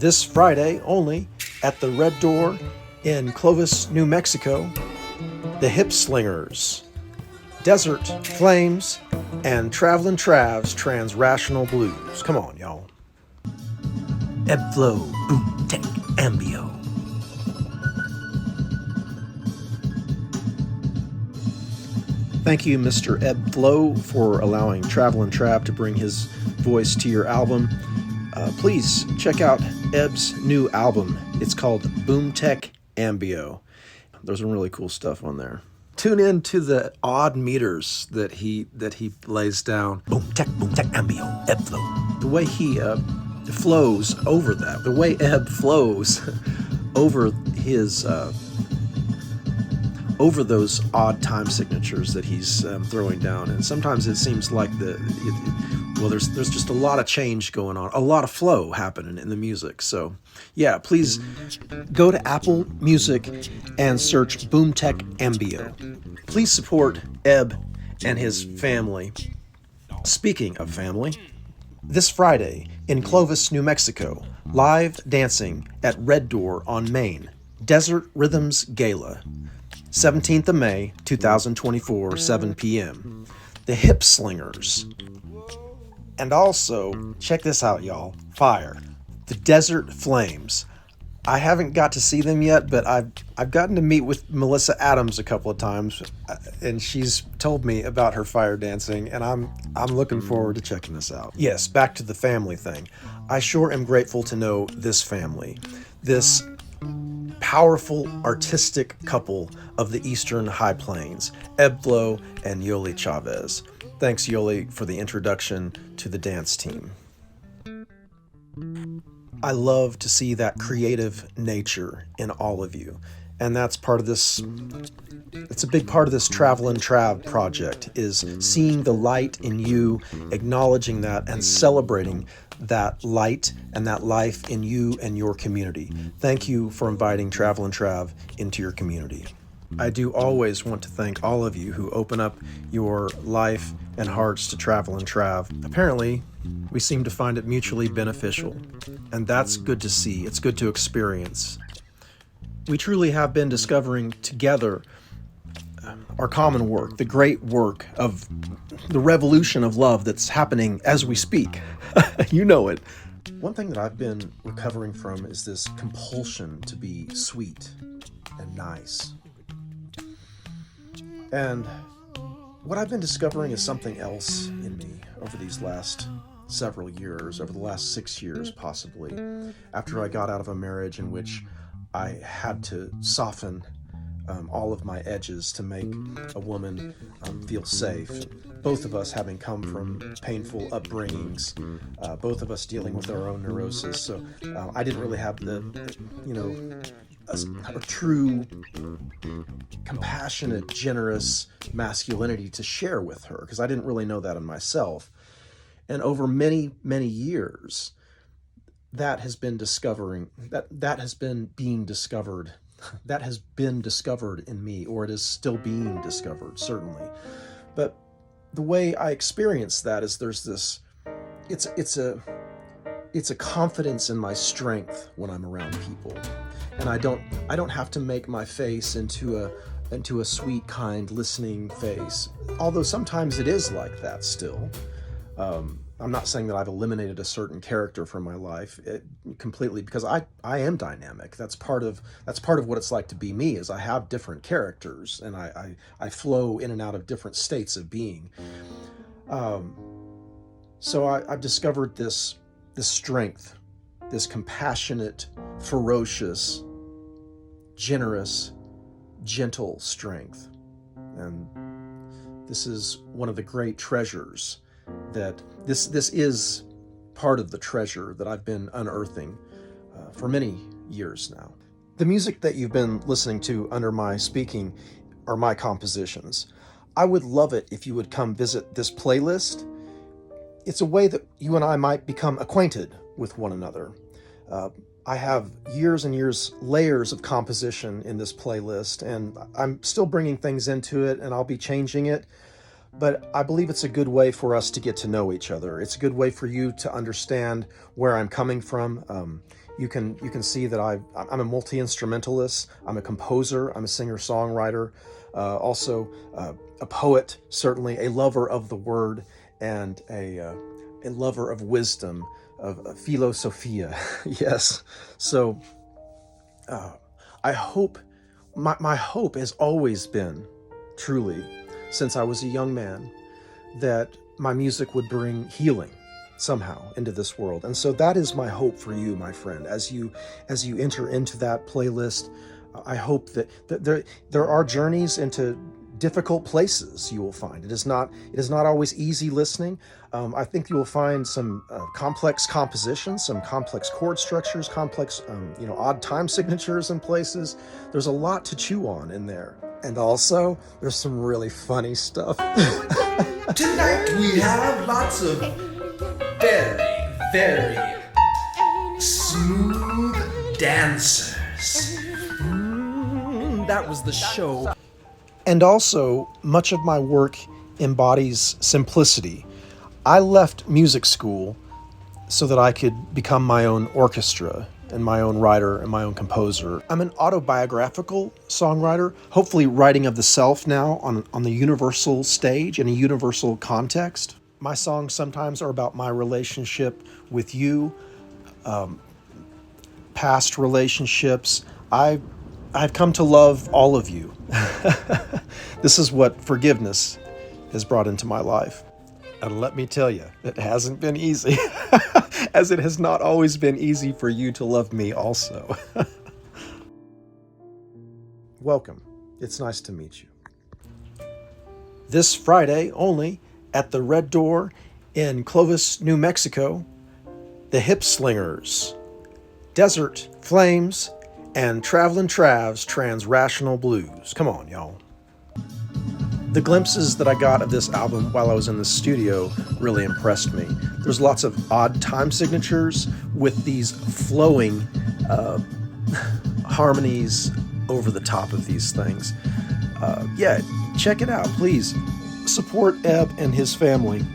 This Friday only at the Red Door in Clovis, New Mexico, the Hipslingers, Desert Flames, and Travelin' Trav's Transrational Blues. Come on, y'all. Ebflow, Boomtec, Ambio. Thank you, Mr. Ebflow, for allowing Travelin' Trav to bring his voice to your album. Please check out Eb's new album. It's called Boomtec, Ambio. There's some really cool stuff on there. Tune in to the odd meters that he lays down. Boomtec, Ambio, Ebflow. The way he flows over that, the way Eb flows over his over those odd time signatures that he's throwing down, and sometimes it seems like there's just a lot of change going on, a lot of flow happening in the music. So yeah, please go to Apple Music and search Boomtec Ambio. Please support Eb and his family. Speaking of family, this Friday in Clovis, New Mexico, live dancing at Red Door on Main, Desert Rhythms Gala, 17th of May, 2024, 7 p.m. The Hipslingers. And also, check this out, y'all. Fire. The Desert Flames. I haven't got to see them yet, but I've gotten to meet with Melissa Adams a couple of times, and she's told me about her fire dancing, and I'm looking forward to checking this out. Yes, back to the family thing. I sure am grateful to know this family. This powerful artistic couple of the Eastern High Plains, Ebflow and Yoli Chavez. Thanks, Yoli, for the introduction to the dance team. I love to see that creative nature in all of you, and that's part of this. It's a big part of this Travelin' Trav project, is seeing the light in you, acknowledging that, and celebrating that light and that life in you and your community. Thank you for inviting Travelin' Trav into your community. I do always want to thank all of you who open up your life and hearts to Travelin' Trav. Apparently, we seem to find it mutually beneficial, and that's good to see. It's good to experience. We truly have been discovering together our common work, the great work of the revolution of love that's happening as we speak. You know it. One thing that I've been recovering from is this compulsion to be sweet and nice. And what I've been discovering is something else in me over these last several years, over the last 6 years possibly, after I got out of a marriage in which I had to soften all of my edges to make a woman feel safe. Both of us having come from painful upbringings, both of us dealing with our own neurosis. So I didn't really have a true, compassionate, generous masculinity to share with her, because I didn't really know that in myself. And over many, many years, that has been being discovered. That has been discovered in me, or it is still being discovered, certainly. But the way I experience that is there's this, it's a confidence in my strength when I'm around people. And I don't have to make my face into a sweet, kind, listening face. Although sometimes it is like that still. I'm not saying that I've eliminated a certain character from my life completely, because I am dynamic. That's part of what it's like to be me, is I have different characters, and I flow in and out of different states of being. So I've discovered this strength, this compassionate, ferocious, generous, gentle strength. And this is one of the great treasures that this is part of the treasure that I've been unearthing for many years now. The music that you've been listening to under my speaking are my compositions. I would love it if you would come visit this playlist. It's a way that you and I might become acquainted with one another. I have years and years, layers of composition in this playlist, and I'm still bringing things into it, and I'll be changing it. But I believe it's a good way for us to get to know each other. It's a good way for you to understand where I'm coming from. you can see that I'm a multi-instrumentalist. I'm a composer. I'm a singer-songwriter. Also a poet, certainly a lover of the word, and a lover of wisdom, of philosophia. Yes. So I hope, my hope has always been, truly, since I was a young man, that my music would bring healing somehow into this world. And so that is my hope for you, my friend, as you enter into that playlist. I hope that there are journeys into difficult places you will find. It is not always easy listening. I think you will find some complex compositions, some complex chord structures, complex odd time signatures in places. There's a lot to chew on in there. And also, there's some really funny stuff. Tonight we have lots of very, very smooth dancers. That was the show. And also, much of my work embodies simplicity. I left music school so that I could become my own orchestra and my own writer and my own composer. I'm an autobiographical songwriter, hopefully writing of the self now on the universal stage in a universal context. My songs sometimes are about my relationship with you, past relationships. I've come to love all of you. This is what forgiveness has brought into my life. And let me tell you, it hasn't been easy, as it has not always been easy for you to love me also. Welcome. It's nice to meet you. This Friday only, at the Red Door in Clovis, New Mexico, the Hipslingers, Desert Flames, and Travelin' Trav's Transrational Blues. Come on, y'all. The glimpses that I got of this album while I was in the studio really impressed me. There's lots of odd time signatures with these flowing harmonies over the top of these things. Yeah, check it out, please. Support Eb and his family.